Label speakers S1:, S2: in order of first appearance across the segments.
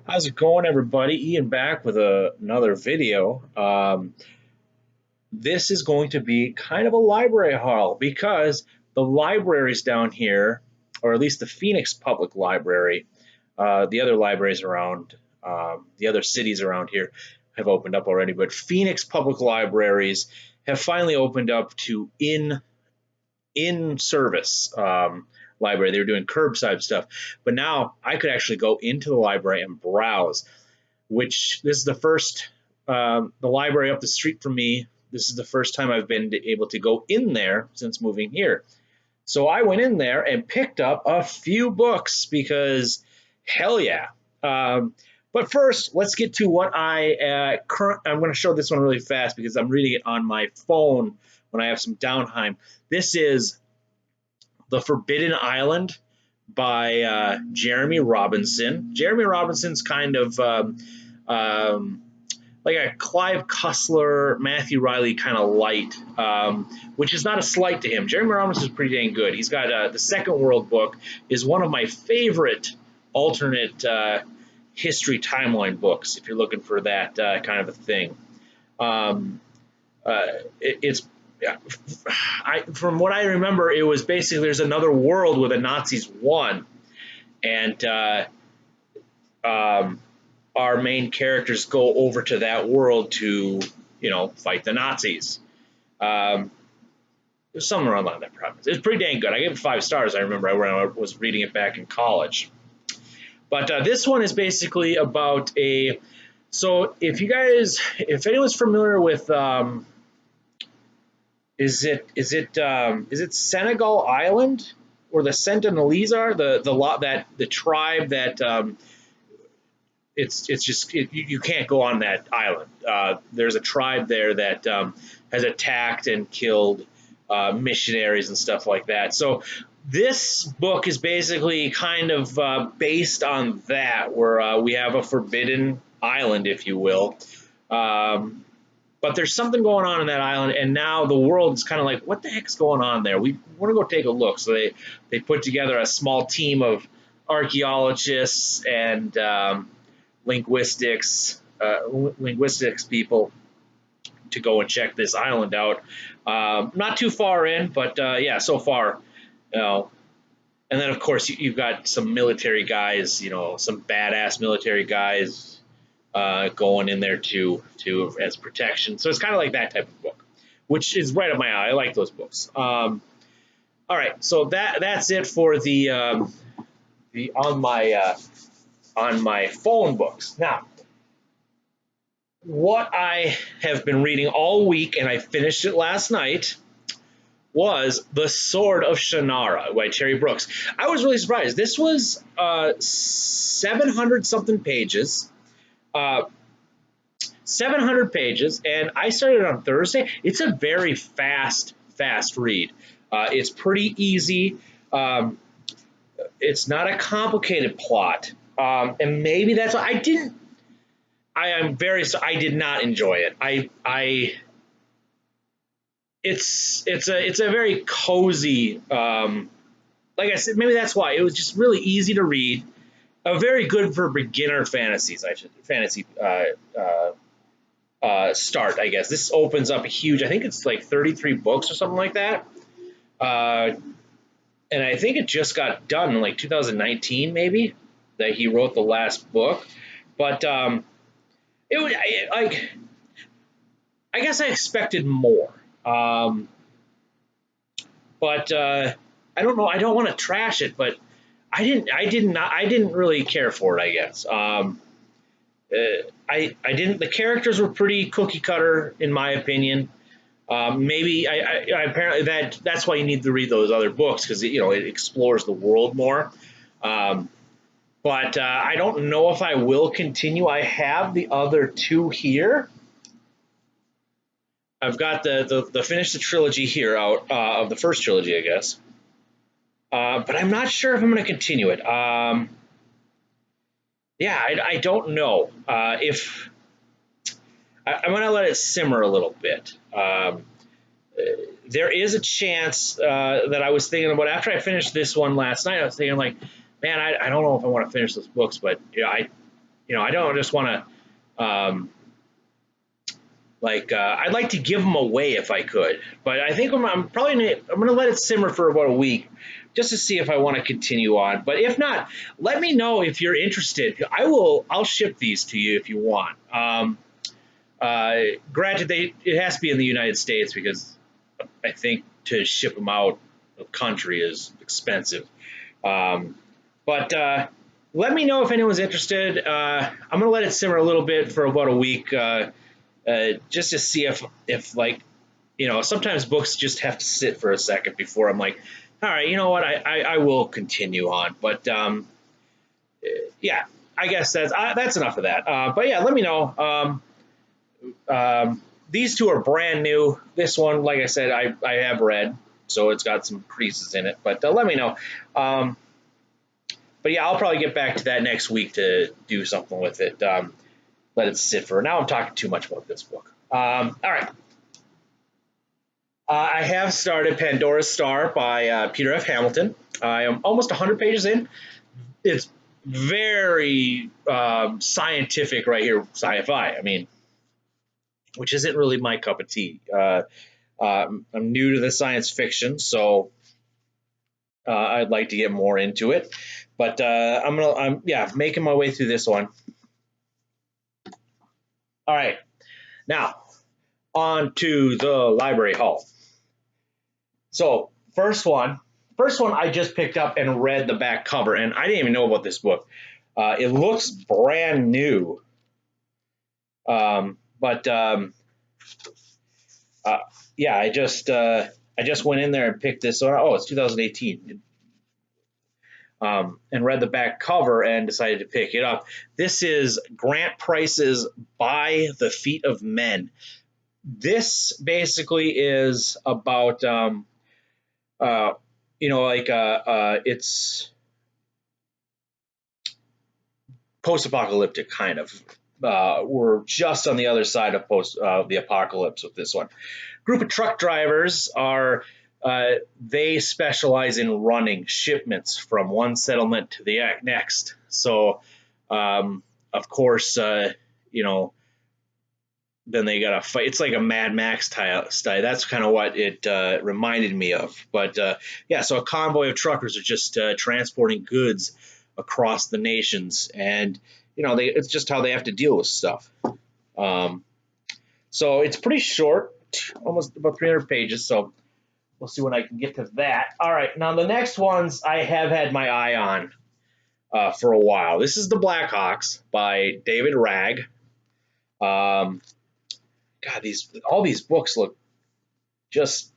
S1: How's it going, everybody? Ian back with another video. This is going to be kind of a library haul because the libraries down here, or at least the Phoenix Public Library, the other libraries around, the other cities around here have opened up already, but Phoenix Public Libraries have finally opened up to in service library. They were doing curbside stuff, but now I could actually go into the library and browse. Which this is the library up the street from me. This is the first time I've been able to go in there since moving here. So I went in there and picked up a few books because hell yeah. But first, let's get to what I'm going to show this one really fast because I'm reading it on my phone when I have some downtime. This is The Forbidden Island by Jeremy Robinson. Jeremy Robinson's kind of like a Clive Cussler, Matthew Riley kind of light, which is not a slight to him. Jeremy Robinson is pretty dang good. He's got the Second World book is one of my favorite alternate history timeline books. If you're looking for that kind of a thing, it's from what I remember, it was basically there's another world where the Nazis won, and our main characters go over to that world to, fight the Nazis. There's something around that premise. It's pretty dang good. I gave it 5 stars. I remember when I was reading it back in college. But this one is basically about a. So if anyone's familiar with, is it Senegal Island or the Sentinelese are the tribe that you can't go on that island. There's a tribe there that has attacked and killed missionaries and stuff like that. So this book is basically kind of based on that, where we have a forbidden island, if you will. But there's something going on in that island, and now the world is kind of like, what the heck's going on there? We want to go take a look. So they put together a small team of archaeologists and linguistics people to go and check this island out. Not too far in, but yeah, so far, you know. And then of course you've got some military guys, some badass military guys going in there to as protection. So it's kind of like that type of book, which is right up my alley. I like those books. All right, so that's it for the on my phone books. Now, what I have been reading all week, and I finished it last night, was The Sword of Shannara by Terry Brooks. I was really surprised. This was 700 something pages. 700 pages, and I started on Thursday. It's a very fast read. It's pretty easy. It's not a complicated plot, and maybe that's why I did not enjoy it. It's a very cozy. Like I said, maybe that's why it was just really easy to read. Very good for beginner fantasy start, I guess. This opens up a huge. I think it's like 33 books or something like that. And I think it just got done in like 2019, maybe, that he wrote the last book. But it would like. I guess I expected more. But I don't know. I don't want to trash it, but I didn't really care for it, I guess. I didn't. The characters were pretty cookie cutter, in my opinion. Maybe I apparently that's why you need to read those other books because it explores the world more. But I don't know if I will continue. I have the other two here. I've got the finish the trilogy here out of the first trilogy, I guess. But I'm not sure if I'm going to continue it. Yeah, I don't know if I'm going to let it simmer a little bit. There is a chance that I was thinking about after I finished this one last night. I was thinking like, man, I don't know if I want to finish those books, but I don't just want to, I'd like to give them away if I could, but I think I'm probably I'm going to let it simmer for about a week just to see if I want to continue on. But if not, let me know if you're interested. I'll ship these to you if you want. Granted, it has to be in the United States because I think to ship them out of country is expensive. But let me know if anyone's interested. I'm going to let it simmer a little bit for about a week. Just to see if sometimes books just have to sit for a second before I'm like, all right, you know what, I will continue on. But yeah, I guess that's enough of that. But yeah, let me know. These two are brand new. This one, like I said, I have read, so it's got some creases in it. But let me know. But yeah, I'll probably get back to that next week to do something with it. Let it sit for now. I'm talking too much about this book. All right. I have started Pandora's Star by Peter F. Hamilton. I am almost 100 pages in. It's very scientific right here, sci-fi. I mean, which isn't really my cup of tea. I'm new to the science fiction, so I'd like to get more into it. But I'm making my way through this one. All right, now on to the library haul. So first one I just picked up and read the back cover, and I didn't even know about this book. It looks brand new, yeah, I just went in there and picked this one. Oh, it's 2018. And read the back cover and decided to pick it up. This is Grant Price's By the Feet of Men. This basically is about, it's post-apocalyptic kind of. We're just on the other side of the apocalypse with this one. Group of truck drivers they specialize in running shipments from one settlement to the next. So, of course, then they got to fight. It's like a Mad Max style. That's kind of what it reminded me of. But yeah, so a convoy of truckers are just transporting goods across the nations, and it's just how they have to deal with stuff. So it's pretty short, almost about 300 pages. So we'll see when I can get to that. All right, now the next ones I have had my eye on for a while. This is The Blackhawks by David Ragg. God, all these books look just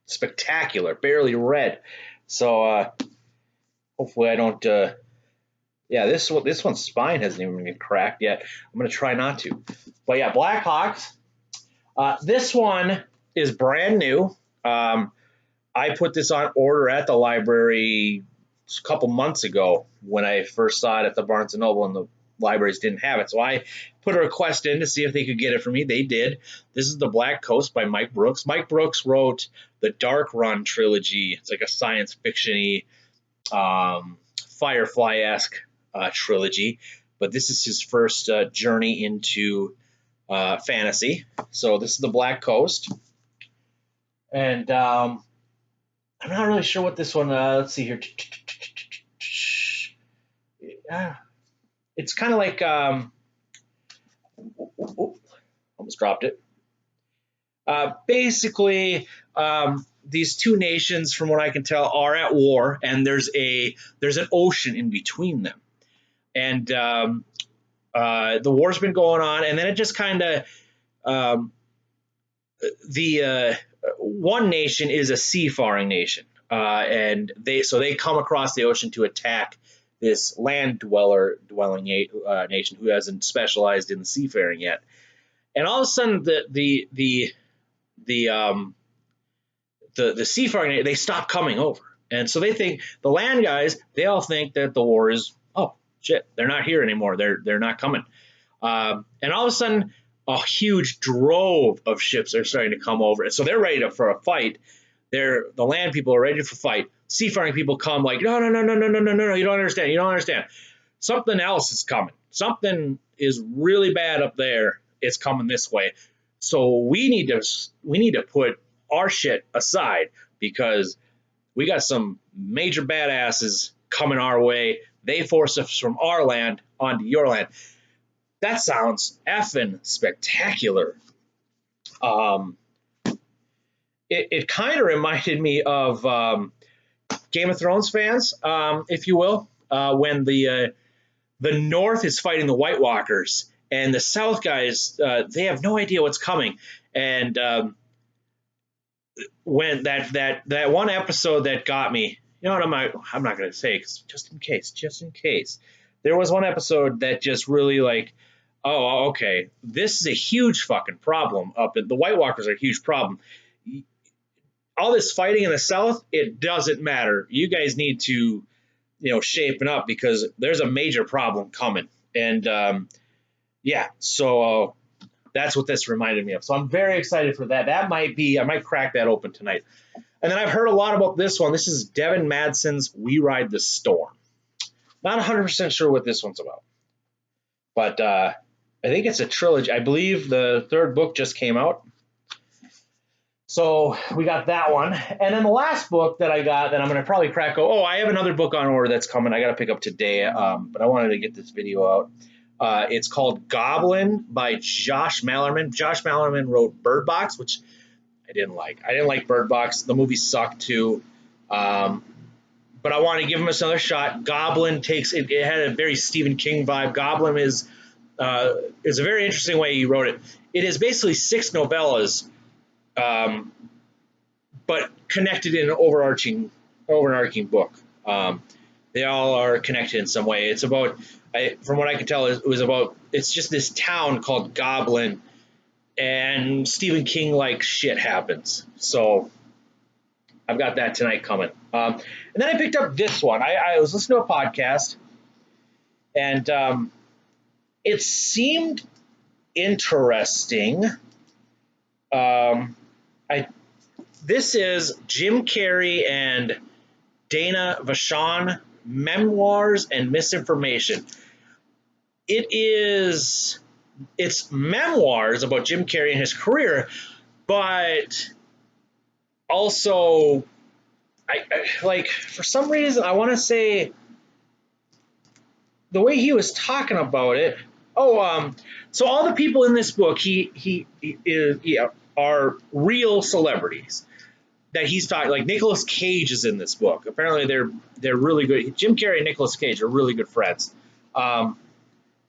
S1: spectacular, barely read. So hopefully I don't. This one's spine hasn't even been cracked yet. I'm gonna try not to. But yeah, Blackhawks. This one is brand new. I put this on order at the library a couple months ago when I first saw it at the Barnes & Noble, and the libraries didn't have it. So I put a request in to see if they could get it for me. They did. This is The Black Coast by Mike Brooks. Mike Brooks wrote the Dark Run trilogy. It's like a science fiction-y, Firefly-esque trilogy. But this is his first journey into fantasy. So this is The Black Coast. And I'm not really sure what this one, let's see here. It's kind of like, almost dropped it. Basically, these two nations, from what I can tell, are at war, and there's an ocean in between them. And the war's been going on, and then it just kind of, one nation is a seafaring nation, and they come across the ocean to attack this land dwelling nation who hasn't specialized in the seafaring yet. And all of a sudden, the seafaring, they stop coming over, and so they think the land guys, they all think that the war is, oh shit, they're not here anymore, they're not coming, and all of a sudden a huge drove of ships are starting to come over, and so they're ready for a fight. The land people are ready for a fight. Seafaring people come like, no, you don't understand, something else is coming. something is really bad up there. It's coming this way. So we need to put our shit aside because we got some major badasses coming our way. They force us from our land onto your land. That sounds effing spectacular. It kind of reminded me of Game of Thrones fans, if you will, when the North is fighting the White Walkers and the South guys, they have no idea what's coming. And when that one episode that got me, you know what, I'm not going to say, because just in case, there was one episode that just really like, oh, okay, this is a huge fucking problem up in the White Walkers are a huge problem. All this fighting in the South, it doesn't matter. You guys need to, shaping up because there's a major problem coming. And so that's what this reminded me of. So I'm very excited for that. I might crack that open tonight. And then I've heard a lot about this one. This is Devin Madsen's We Ride the Storm. Not 100% sure what this one's about. But I think it's a trilogy. I believe the third book just came out. So we got that one. And then the last book that I got that I'm going to probably crack. I have another book on order that's coming. I got to pick up today. But I wanted to get this video out. It's called Goblin by Josh Malerman. Josh Malerman wrote Bird Box, which I didn't like. I didn't like Bird Box. The movie sucked too. But I want to give him another shot. Goblin it had a very Stephen King vibe. Goblin is a very interesting way he wrote it. It is basically 6 novellas, but connected in an overarching book. They all are connected in some way. It's about, from what I can tell, it's just this town called Goblin, and Stephen King like shit happens. So I've got that tonight coming. And then I picked up this one. I was listening to a podcast, and it seemed interesting. This is Jim Carrey and Dana Vachon, Memoirs and Misinformation. It's memoirs about Jim Carrey and his career, but also, I like, for some reason, I want to say the way he was talking about it. So all the people in this book, he are real celebrities that he's talking. Like Nicolas Cage is in this book. Apparently, they're really good. Jim Carrey and Nicolas Cage are really good friends.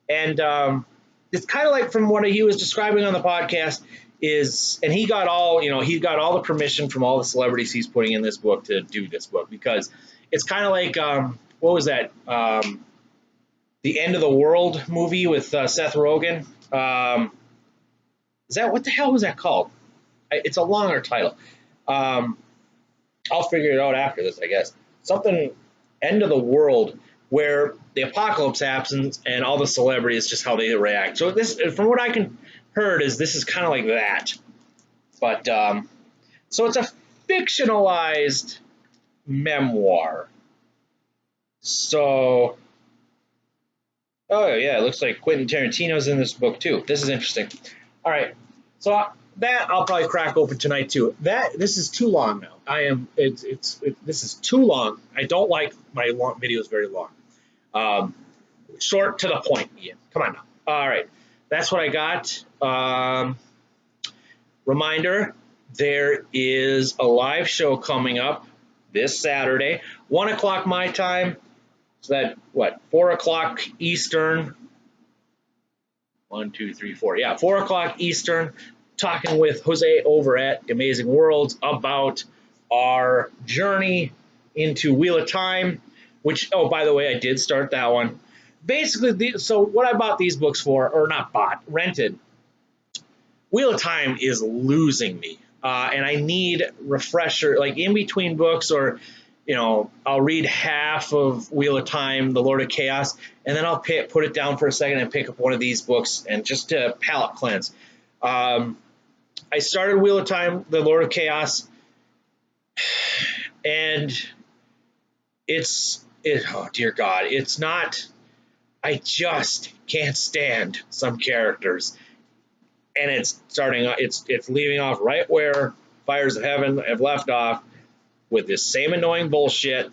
S1: It's kind of like from what he was describing on the podcast and he got all the permission from all the celebrities he's putting in this book to do this book, because it's kind of like, what was that? The End of the World movie with Seth Rogen. What the hell was that called? It's a longer title. I'll figure it out after this, I guess. Something End of the World, where the apocalypse happens and all the celebrities, just how they react. So this, from what I can heard, this is kind of like that. But so it's a fictionalized memoir. So, oh yeah, it looks like Quentin Tarantino's in this book too. This is interesting. All right, so that I'll probably crack open tonight too. This is too long now. This is too long. I don't like my long videos very long. Short to the point, Ian. Come on now. All right, that's what I got. Reminder: there is a live show coming up this Saturday, 1 o'clock my time. So that 4 o'clock Eastern. 1, 2, 3, 4. Yeah, 4 o'clock Eastern. Talking with Jose over at Amazing Worlds about our journey into Wheel of Time, which, by the way, I did start that one. Basically, so what I bought these books for, or not bought, rented, Wheel of Time is losing me. And I need refresher, like in between books, or, I'll read half of Wheel of Time, The Lord of Chaos, and then I'll put it down for a second and pick up one of these books, and just to palate cleanse. I started Wheel of Time, The Lord of Chaos, and oh dear God, it's not I just can't stand some characters, and it's leaving off right where Fires of Heaven have left off with this same annoying bullshit.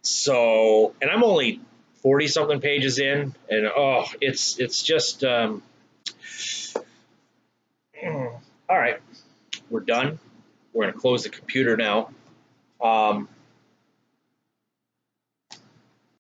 S1: So, and I'm only 40 something pages in, and oh, it's just all right. We're done. We're gonna close the computer now.